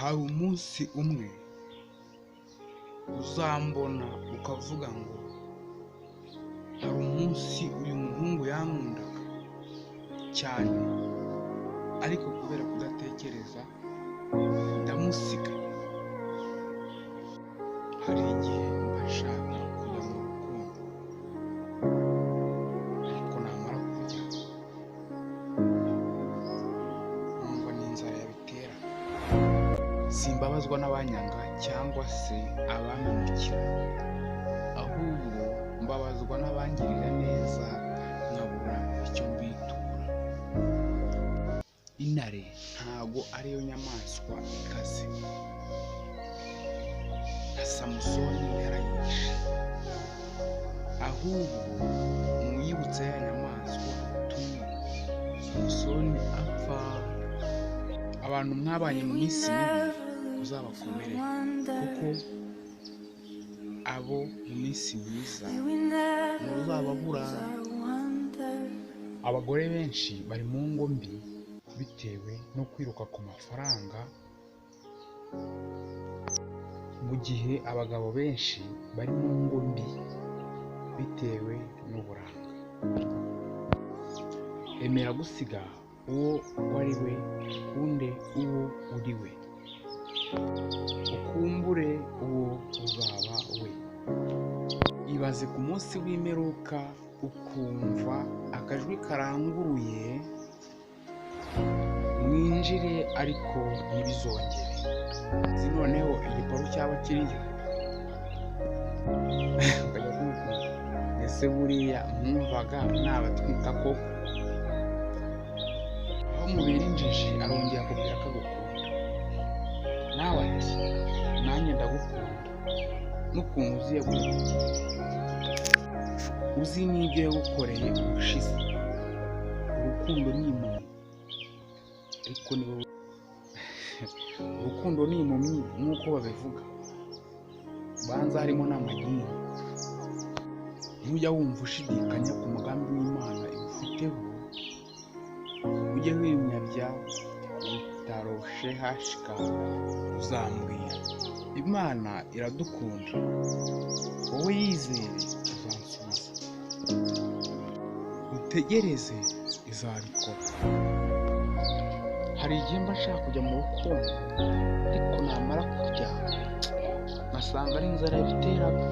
hari umunsi umwe uzambona ukavuga ngo hari umunsi uyu muhungu yankundaga cyane, ariko kubera kudatekereza ndamusiga. Hari igihe mbashaka kujya mu rukundo, ariko namara kujya numva n'inzara yabitera. Simbabazwa n'abanyanga cyangwa se abamemukira, ahubwo mbabazwa n'abangirira neza nkabura icyo mbitura. Intare ntago ariyo nyamaswa ikaze, na Samusoni yarayishe, ahubwo mwibutse ya nyamaswa tumwe Samusoni apfa. Abantu mwabanye mu minsi mibi uzabakomere, kuko abo mu minsi myiza muzababura. Abagore benshi bari mu ngo mbi bitewe no kwiruka ku mafaranga, mu gihe abagabo benshi bari mu ngo mbi bitewe n'uburanga. Emera gusiga uwo wari we, ukunde uwo uri we, ukumbure uwo uzaba we. Ibaze ku munsi w'imperuka ukumva akajwi karanguruye, mwinjire ariko ntibizongere. Noneho igiparu cyaba kiriyo ukajya kumva ese buriya mwumvaga nabatwika koko. Aho mubera injiji arongera akubwira ko agukunda, nawe ati nanjye ndagukunda. N'ukuntu uziye gukunda, uzi n'ibyo yagukoreye ubushize. Urukundo ni impumyi, ariko ni wowe. Urukundo ni impumyi nk'uko babivuga, banza harimo n'amadini. Nujya wumva ushidikanya ku mugambi w'Imana igufiteho, ujye wimyabya utaroshe hashika uzambwira. Imana iradukunda, wowe yizere uzansubiza, utegereze izabikora. Hari igihe mba nshaka kujya mu rukundo, ariko namara kurya ngasanga ari inzara yabiteraga.